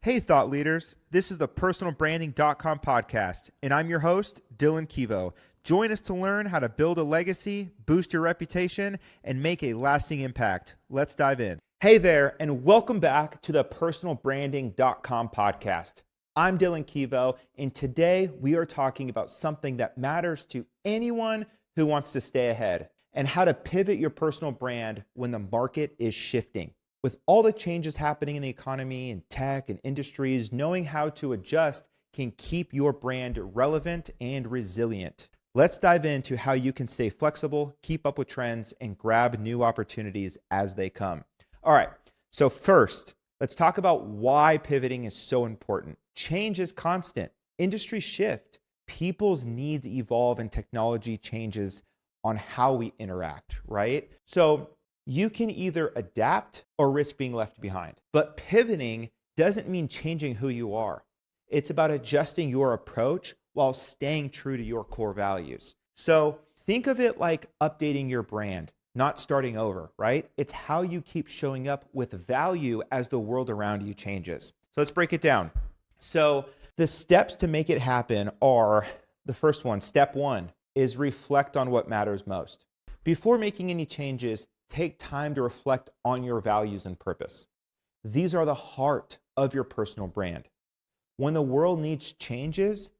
Hey, thought leaders. This is the personalbranding.com podcast, and I'm your host, Dillon Kivo. Join us to learn how to build a legacy, boost your reputation, and make a lasting impact. Let's dive in. Hey there, and welcome back to the personalbranding.com podcast. I'm Dillon Kivo, and today we are talking about something that matters to anyone who wants to stay ahead and how to pivot your personal brand when the market is shifting. With all the changes happening in the economy and tech and industries, knowing how to adjust can keep your brand relevant and resilient. Let's dive into how you can stay flexible, keep up with trends, and grab new opportunities as they come. All right, so first, let's talk about why pivoting is so important. Change is constant. Industries shift. People's needs evolve and technology changes on how we interact, right? So you can either adapt or risk being left behind. But pivoting doesn't mean changing who you are. It's about adjusting your approach while staying true to your core values. So think of it like updating your brand, not starting over, right? It's how you keep showing up with value as the world around you changes. So let's break it down. So the steps to make it happen are, the first one, step one, is reflect on what matters most. Before making any changes, take time to reflect on your values and purpose. These are the heart of your personal brand. When the world needs changes,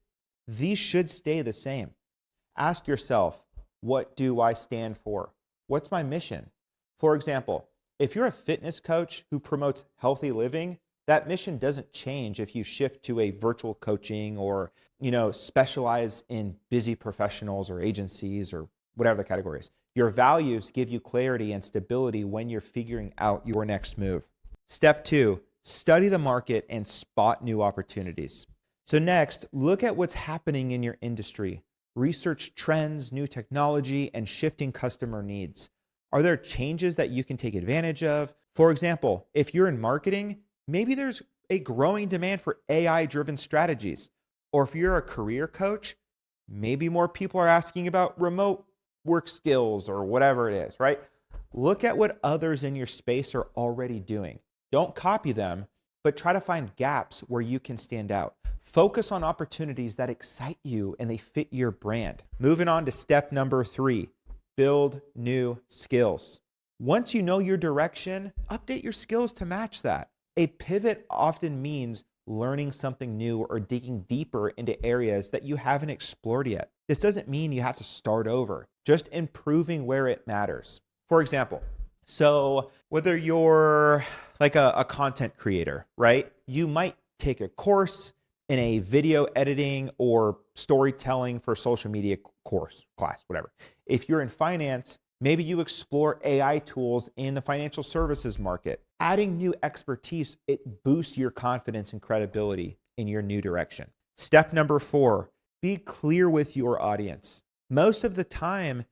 these should stay the same. Ask yourself, what do I stand for? What's my mission? For example, if you're a fitness coach who promotes healthy living, that mission doesn't change if you shift to a virtual coaching or, specialize in busy professionals or agencies or whatever the category is. Your values give you clarity and stability when you're figuring out your next move. Step two, study the market and spot new opportunities. So next, look at what's happening in your industry. Research trends, new technology, and shifting customer needs. Are there changes that you can take advantage of? For example, if you're in marketing, maybe there's a growing demand for AI-driven strategies. Or if you're a career coach, maybe more people are asking about remote work skills or whatever it is, right? Look at what others in your space are already doing. Don't copy them, but try to find gaps where you can stand out. Focus on opportunities that excite you and they fit your brand. Moving on to step number three, build new skills. Once you know your direction, update your skills to match that. A pivot often means learning something new or digging deeper into areas that you haven't explored yet. This doesn't mean you have to start over, just improving where it matters. For example, so whether you're like a content creator, right? You might take a course in a video editing or storytelling for social media class, whatever. If you're in finance, maybe you explore AI tools in the financial services market. Adding new expertise, it boosts your confidence and credibility in your new direction. Step number four, be clear with your audience. Most of the time,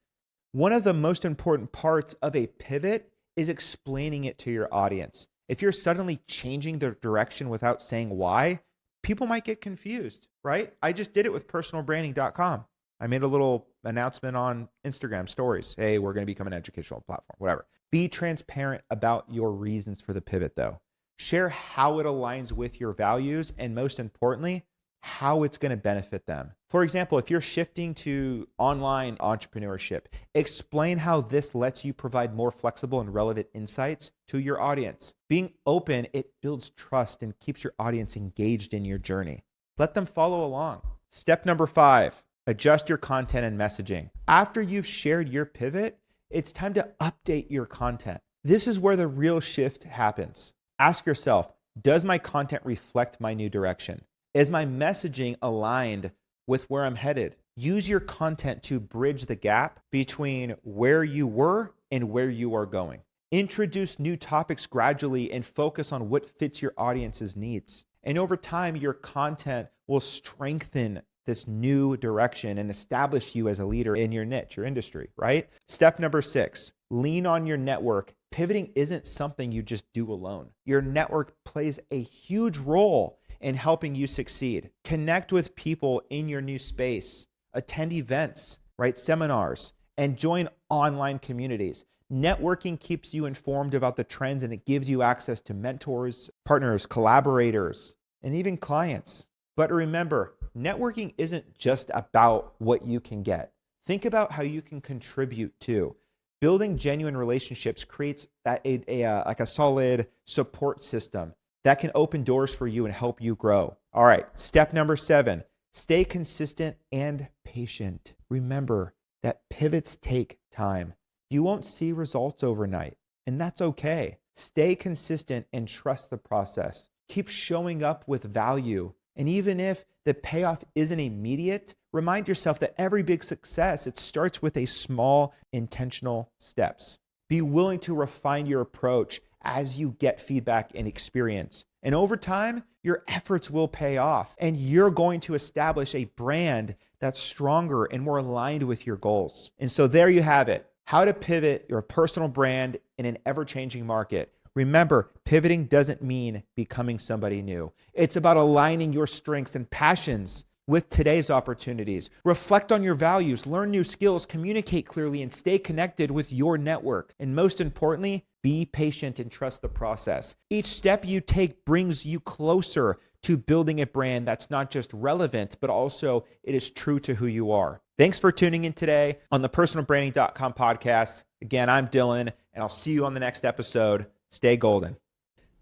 one of the most important parts of a pivot is explaining it to your audience. If you're suddenly changing the direction without saying why, people might get confused, right? I just did it with personalbranding.com. I made a little announcement on Instagram stories. Hey, we're going to become an educational platform, whatever. Be transparent about your reasons for the pivot, though. Share how it aligns with your values and, most importantly, how it's going to benefit them. For example, if you're shifting to online entrepreneurship, explain how this lets you provide more flexible and relevant insights to your audience. Being open, it builds trust and keeps your audience engaged in your journey. Let them follow along. Step number five, adjust your content and messaging. After you've shared your pivot, it's time to update your content. This is where the real shift happens. Ask yourself, does my content reflect my new direction? Is my messaging aligned with where I'm headed? Use your content to bridge the gap between where you were and where you are going. Introduce new topics gradually and focus on what fits your audience's needs. And over time, your content will strengthen this new direction and establish you as a leader in your niche, your industry, right? Step number six, lean on your network. Pivoting isn't something you just do alone. Your network plays a huge role in helping you succeed. Connect with people in your new space, attend events, right? Seminars, and join online communities. Networking keeps you informed about the trends, and it gives you access to mentors, partners, collaborators, and even clients. But remember, networking isn't just about what you can get. Think about how you can contribute too. Building genuine relationships creates like a solid support system that can open doors for you and help you grow. All right, step number 7, stay consistent and patient. Remember that pivots take time. You won't see results overnight, and that's okay. Stay consistent and trust the process. Keep showing up with value. And even if the payoff isn't immediate, remind yourself that every big success, it starts with a small intentional steps. Be willing to refine your approach as you get feedback and experience. And over time, your efforts will pay off, and you're going to establish a brand that's stronger and more aligned with your goals. And so there you have it, how to pivot your personal brand in an ever-changing market. Remember, pivoting doesn't mean becoming somebody new. It's about aligning your strengths and passions with today's opportunities. Reflect on your values, learn new skills, communicate clearly, and stay connected with your network. And most importantly, be patient and trust the process. Each step you take brings you closer to building a brand that's not just relevant, but also it is true to who you are. Thanks for tuning in today on the personalbranding.com podcast. Again, I'm Dillon, and I'll see you on the next episode. Stay golden.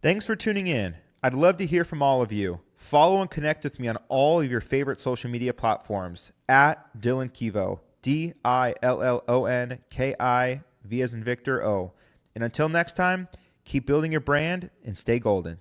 Thanks for tuning in. I'd love to hear from all of you. Follow and connect with me on all of your favorite social media platforms at Dillon Kivo, DILLONKI, V as in Victor, O. And until next time, keep building your brand and stay golden.